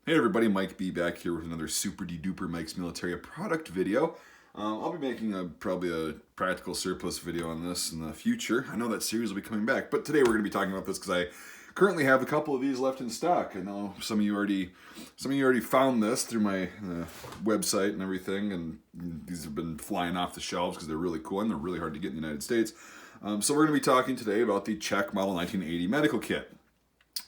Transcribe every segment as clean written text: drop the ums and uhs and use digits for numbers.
Hey everybody, Mike B back here with another super duper Mike's Militaria product video. I'll be making probably a practical surplus video on this in the future. I know that series will be coming back, but today we're going to be talking about this because I currently have a couple of these left in stock. I know some of you already found this through my website and everything, and these have been flying off the shelves because they're really cool and they're really hard to get in the United States. So we're going to be talking today about the Czech Model 1980 medical kit.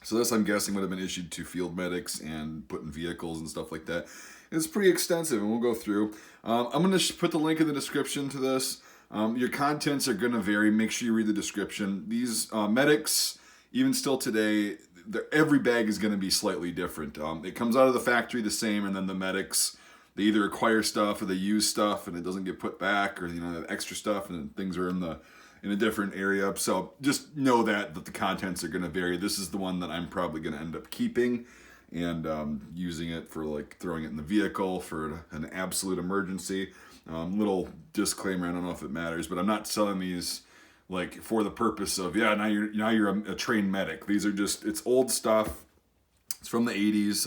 So this, I'm guessing, would have been issued to field medics and put in vehicles and stuff like that. It's pretty extensive, and we'll go through. I'm going to put the link in the description to this. Your contents are going to vary. Make sure you read the description. These medics, even still today, every bag is going to be slightly different. It comes out of the factory the same, and then the medics, they either acquire stuff or they use stuff, and it doesn't get put back, or have extra stuff, and things are in a different area. So just know that the contents are going to vary. This is the one that I'm probably going to end up keeping and using it for like throwing it in the vehicle for an absolute emergency. Little disclaimer, I don't know if it matters, but I'm not selling these like for the purpose of, now you're a trained medic. These are just, it's old stuff. It's from the 80s.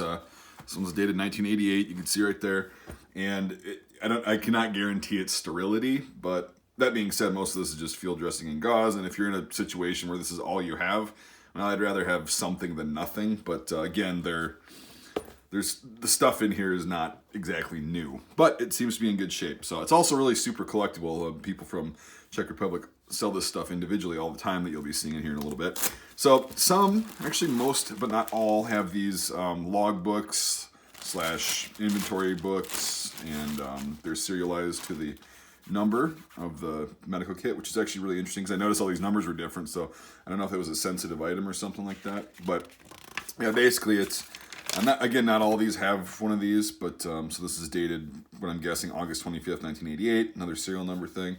This one's dated 1988. You can see right there. And I cannot guarantee its sterility, but that being said, most of this is just field dressing and gauze, and if you're in a situation where this is all you have, well, I'd rather have something than nothing. But again, there's the stuff in here is not exactly new, but it seems to be in good shape. So it's also really super collectible. People from Czech Republic sell this stuff individually all the time that you'll be seeing in here in a little bit. So some, actually most, but not all, have these log books / inventory books, and they're serialized to the number of the medical kit, which is actually really interesting because I noticed all these numbers were different, so I don't know if it was a sensitive item or something like that. But yeah, basically it's not all of these have one of these, but so this is dated, what I'm guessing, August 25th, 1988, another serial number thing.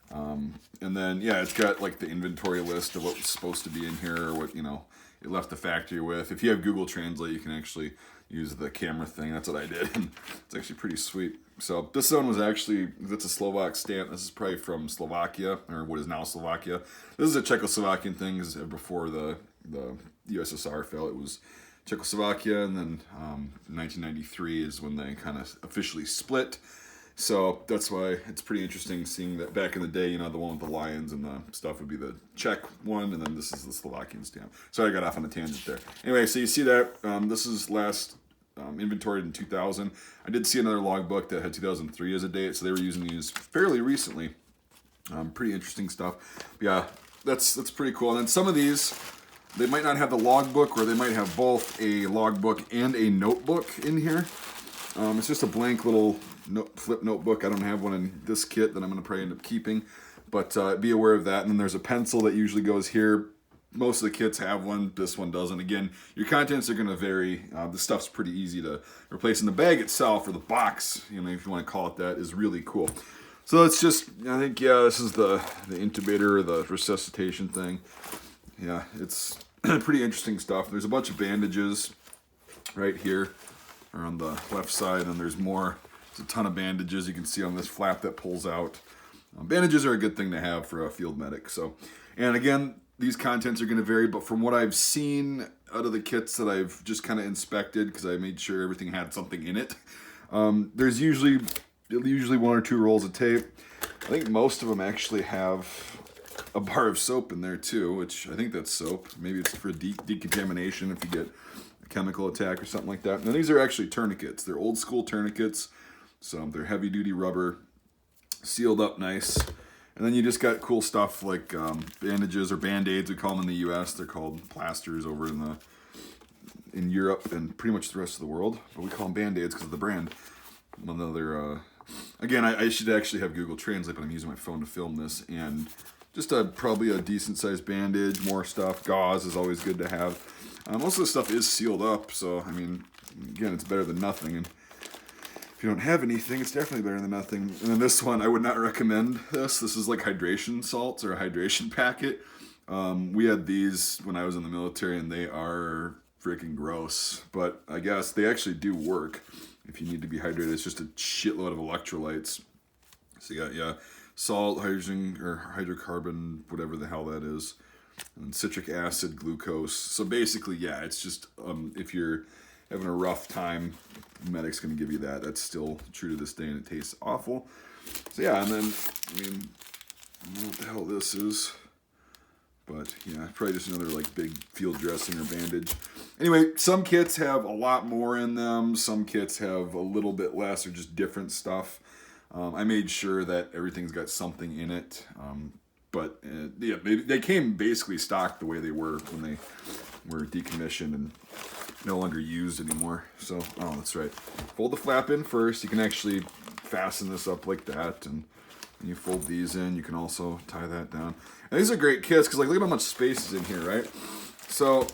And then it's got like the inventory list of what was supposed to be in here, or what it left the factory with. If you have Google Translate, you can actually use the camera thing. That's what I did, and it's actually pretty sweet. So this one was actually, that's a Slovak stamp. This is probably from Slovakia, or what is now Slovakia. This is a Czechoslovakian thing. This is before the USSR fell. It was Czechoslovakia, and then 1993 is when they kind of officially split. So that's why it's pretty interesting seeing that back in the day, the one with the lions and the stuff would be the Czech one, and then this is the Slovakian stamp. Sorry, I got off on a tangent there. Anyway, so you see that this is last inventoried in 2000. I did see another logbook that had 2003 as a date, so they were using these fairly recently. Pretty interesting stuff. Yeah, that's pretty cool. And then some of these, they might not have the logbook, or they might have both a logbook and a notebook in here. It's just a blank little flip notebook. I don't have one in this kit that I'm going to probably end up keeping, but be aware of that. And then there's a pencil that usually goes here. Most of the kits have one. This one doesn't. Again, your contents are going to vary. The stuff's pretty easy to replace. And the bag itself, or the box, if you want to call it that, is really cool. So it's just, I think, this is the intubator, or the resuscitation thing. Yeah, it's pretty interesting stuff. There's a bunch of bandages right here, or on the left side, and there's more. There's a ton of bandages you can see on this flap that pulls out. Bandages are a good thing to have for a field medic. So, and again, these contents are going to vary, but from what I've seen out of the kits that I've just kind of inspected, because I made sure everything had something in it, there's usually one or two rolls of tape. I think most of them actually have a bar of soap in there too, which I think that's soap. Maybe it's for decontamination if you get a chemical attack or something like that. Now these are actually tourniquets. They're old school tourniquets, so they're heavy duty rubber, sealed up nice. And then you just got cool stuff like bandages, or band-aids, we call them in the U.S. They're called plasters over in Europe and pretty much the rest of the world. But we call them band-aids because of the brand. Another, again, I should actually have Google Translate, but I'm using my phone to film this. And just probably a decent-sized bandage, more stuff. Gauze is always good to have. Most of the stuff is sealed up, so, I mean, again, it's better than nothing. And if you don't have anything, it's definitely better than nothing. And then this one, I would not recommend this. This is like hydration salts, or a hydration packet. We had these when I was in the military, and they are freaking gross. But I guess they actually do work if you need to be hydrated. It's just a shitload of electrolytes. So you got, salt, hydrogen, or hydrocarbon, whatever the hell that is, and citric acid, glucose. So basically, it's just if you're having a rough time, Medic's going to give you that. That's still true to this day, and it tastes awful. So yeah, and then, I mean, I don't know what the hell this is. But yeah, probably just another like big field dressing or bandage. Anyway, some kits have a lot more in them. Some kits have a little bit less or just different stuff. I made sure that everything's got something in it. But yeah, they came basically stocked the way they were when they were decommissioned and no longer used anymore. So, oh, that's right. Fold the flap in first. You can actually fasten this up like that, and you fold these in. You can also tie that down. And these are great kits because, like, look at how much space is in here, right? So,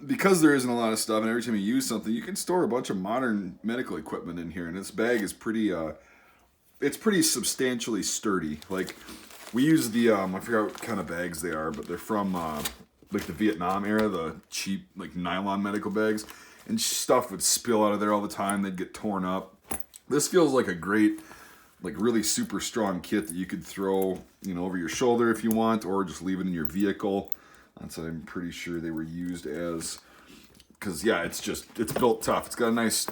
because there isn't a lot of stuff, and every time you use something, you can store a bunch of modern medical equipment in here. And this bag is pretty, it's pretty substantially sturdy. Like, we use the, I forgot what kind of bags they are, but they're from, like, the Vietnam era, the cheap, like, nylon medical bags. And stuff would spill out of there all the time. They'd get torn up. This feels like a great, like, really super strong kit that you could throw, you know, over your shoulder if you want, or just leave it in your vehicle. That's what I'm pretty sure they were used as. Because, yeah, it's built tough. It's got a nice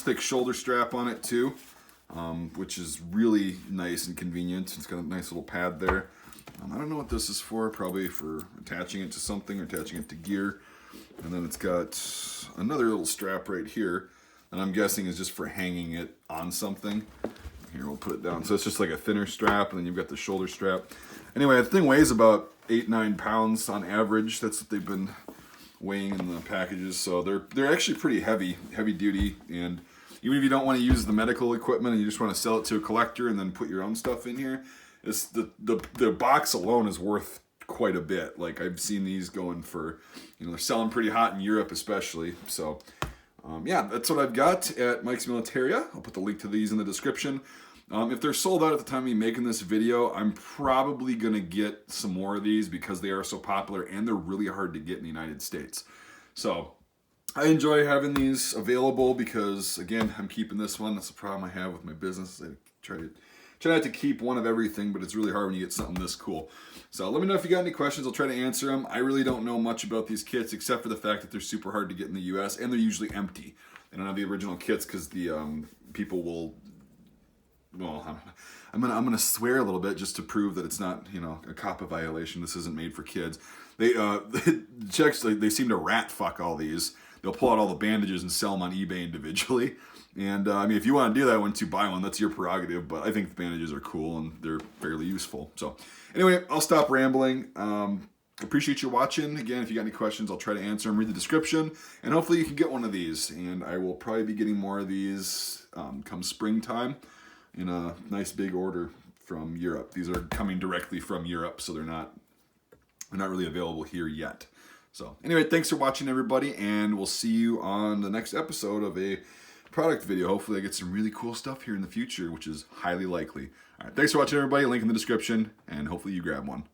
thick shoulder strap on it, too, which is really nice and convenient. It's got a nice little pad there. I don't know what this is for. Probably for attaching it to something or attaching it to gear. And then it's got another little strap right here, and I'm guessing is just for hanging it on something. Here, we'll put it down. So it's just like a thinner strap, and then you've got the shoulder strap. Anyway, the thing weighs about 8-9 pounds on average. That's what they've been weighing in the packages. So they're actually pretty heavy duty. And even if you don't want to use the medical equipment and you just want to sell it to a collector and then put your own stuff in here, it's the box alone is worth quite a bit. Like, I've seen these going for, you know, they're selling pretty hot in Europe especially. So yeah, that's what I've got at Mike's Militaria. I'll put the link to these in the description. If they're sold out at the time of me making this video, I'm probably going to get some more of these because they are so popular and they're really hard to get in the United States. So I enjoy having these available because, again, I'm keeping this one. That's the problem I have with my business. I try not to keep one of everything, but it's really hard when you get something this cool. So let me know if you got any questions. I'll try to answer them. I really don't know much about these kits except for the fact that they're super hard to get in the US and they're usually empty. They don't have the original kits because the people will, well, I'm gonna swear a little bit just to prove that it's not, you know, a COPPA violation. This isn't made for kids. They the Czechs, they seem to rat fuck all these. They'll pull out all the bandages and sell them on eBay individually. And I mean, if you want to do that once you buy one, that's your prerogative. But I think the bandages are cool and they're fairly useful. So anyway, I'll stop rambling. Appreciate you watching. Again, if you got any questions, I'll try to answer them. Read the description, and hopefully you can get one of these. And I will probably be getting more of these come springtime in a nice big order from Europe. These are coming directly from Europe, so they're not really available here yet. So anyway, thanks for watching, everybody, and we'll see you on the next episode of a product video. Hopefully I get some really cool stuff here in the future, which is highly likely. All right, thanks for watching, everybody. Link in the description, and hopefully you grab one.